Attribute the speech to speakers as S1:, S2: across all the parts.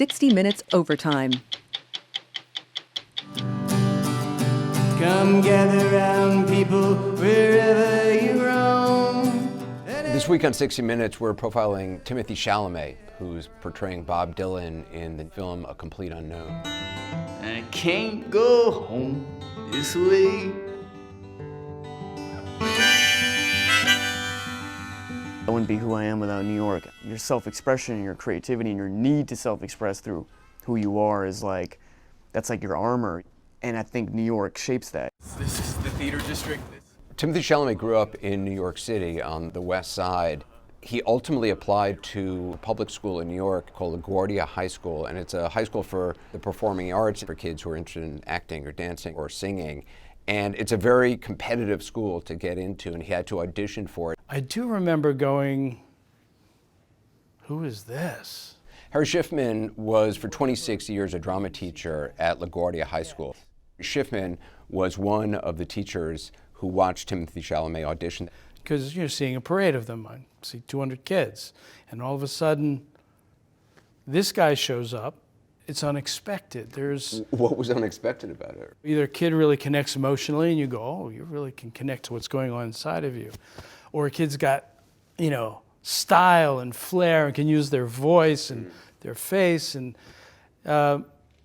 S1: 60 Minutes Overtime.
S2: Come gather round, people, wherever you roam.
S3: This week on 60 Minutes, we're profiling Timothée Chalamet, who's portraying Bob Dylan in the film A Complete Unknown.
S2: I can't go home this way.
S4: I wouldn't be who I am without New York. Your self-expression and your creativity and your need to self-express through who you are is that's like your armor. And I think New York shapes that.
S5: This is the theater district.
S3: Timothée Chalamet grew up in New York City on the West Side. He ultimately applied to a public school in New York called LaGuardia High School, and it's a high school for the performing arts for kids who are interested in acting or dancing or singing. And it's a very competitive school to get into, and he had to audition for it.
S6: I do remember going, who is this?
S3: Harry Shifman was for 26 years a drama teacher at LaGuardia High School. Shifman was one of the teachers who watched Timothée Chalamet audition.
S6: Because you're seeing a parade of them. I see 200 kids. And all of a sudden, this guy shows up. It's unexpected.
S3: What was unexpected about it?
S6: Either a kid really connects emotionally and you go, oh, you really can connect to what's going on inside of you. Or a kid's got, style and flair and can use their voice and their face. And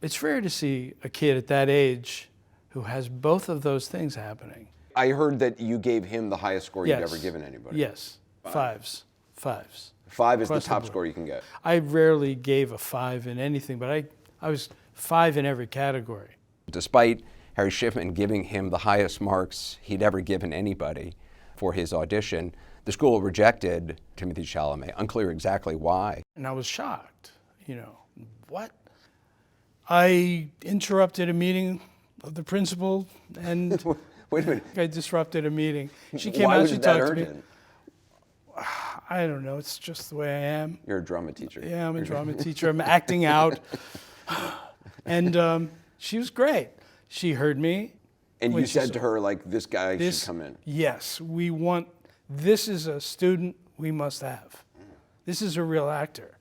S6: it's rare to see a kid at that age who has both of those things happening.
S3: I heard that you gave him the highest score
S6: Yes.
S3: you'd ever given anybody.
S6: Yes, fives.
S3: 5 is the
S6: Across
S3: top
S6: the board.
S3: score you can get.
S6: I rarely gave a 5 in anything, but I was 5 in every category.
S3: Despite Harry Shifman giving him the highest marks he'd ever given anybody for his audition, the school rejected Timothée Chalamet, unclear exactly why.
S6: And I was shocked, what? I interrupted a meeting of the principal and
S3: Wait a minute.
S6: I disrupted a meeting. She came
S3: Why
S6: out,
S3: was
S6: she
S3: it that
S6: talked to me.
S3: urgent?
S6: I don't know, it's just the way I am.
S3: You're a drama teacher.
S6: Yeah, I'm a drama teacher. I'm acting out. And she was great. She heard me.
S3: And
S6: when
S3: you
S6: she
S3: said to her, this guy
S6: this,
S3: should come in.
S6: Yes, this is a student we must have. This is a real actor.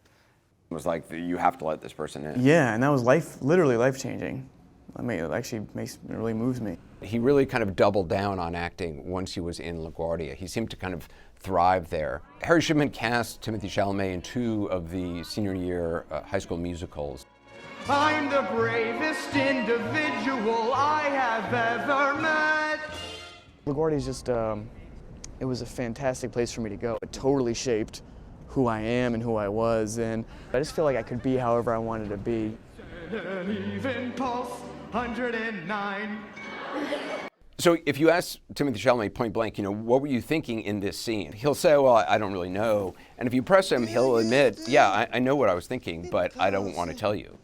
S3: It was like, you have to let this person in.
S4: Yeah, and that was literally life-changing. I mean, it actually it really moves me.
S3: He really kind of doubled down on acting once he was in LaGuardia. He seemed to kind of thrive there. Harry Shifman cast Timothée Chalamet in 2 of the senior year high school musicals.
S2: I'm the bravest individual I have ever met.
S4: LaGuardia is just, it was a fantastic place for me to go. It totally shaped who I am and who I was, and I just feel like I could be however I wanted to be.
S2: An even pulse, 109.
S3: So if you ask Timothée Chalamet point blank, what were you thinking in this scene? He'll say, well, I don't really know. And if you press him, he'll admit, yeah, I know what I was thinking, but I don't want to tell you.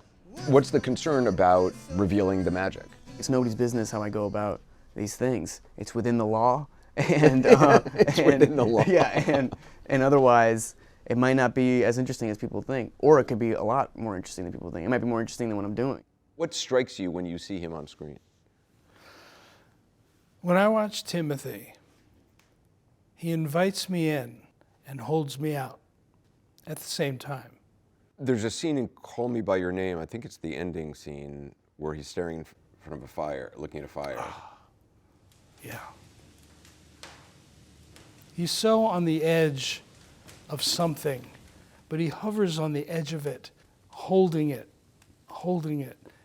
S3: What's the concern about revealing the magic?
S4: It's nobody's business how I go about these things. It's within the law, and
S3: within the law.
S4: Yeah, and otherwise, it might not be as interesting as people think, or it could be a lot more interesting than people think. It might be more interesting than what I'm doing.
S3: What strikes you when you see him on screen?
S6: When I watch Timothy, he invites me in and holds me out at the same time.
S3: There's a scene in Call Me By Your Name, I think it's the ending scene, where he's staring in front of a fire, looking at a fire.
S6: Yeah. He's so on the edge of something, but he hovers on the edge of it, holding it.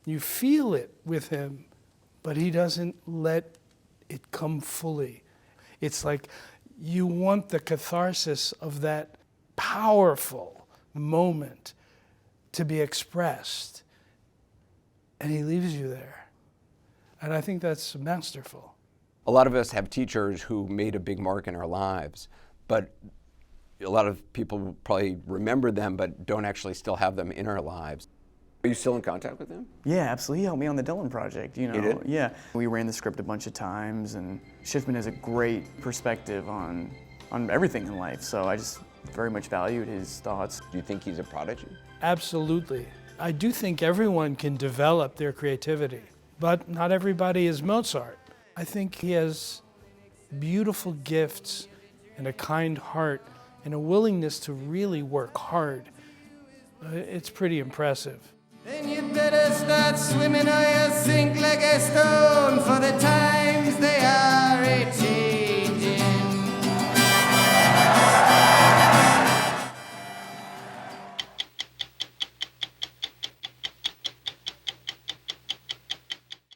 S6: You feel it with him, but he doesn't let it come fully. It's like you want the catharsis of that powerful moment to be expressed, and he leaves you there. And I think that's masterful.
S3: A lot of us have teachers who made a big mark in our lives, but a lot of people probably remember them but don't actually still have them in our lives. Are you still in contact with him?
S4: Yeah, absolutely. He helped me on the Dylan project,
S3: He did?
S4: Yeah. We ran the script a bunch of times, and Shifman has a great perspective on everything in life, so I just very much valued his thoughts.
S3: Do you think he's a prodigy?
S6: Absolutely. I do think everyone can develop their creativity, but not everybody is Mozart. I think he has beautiful gifts and a kind heart and a willingness to really work hard. It's pretty impressive.
S2: better start swimming or you'll sink like a stone, for the times they are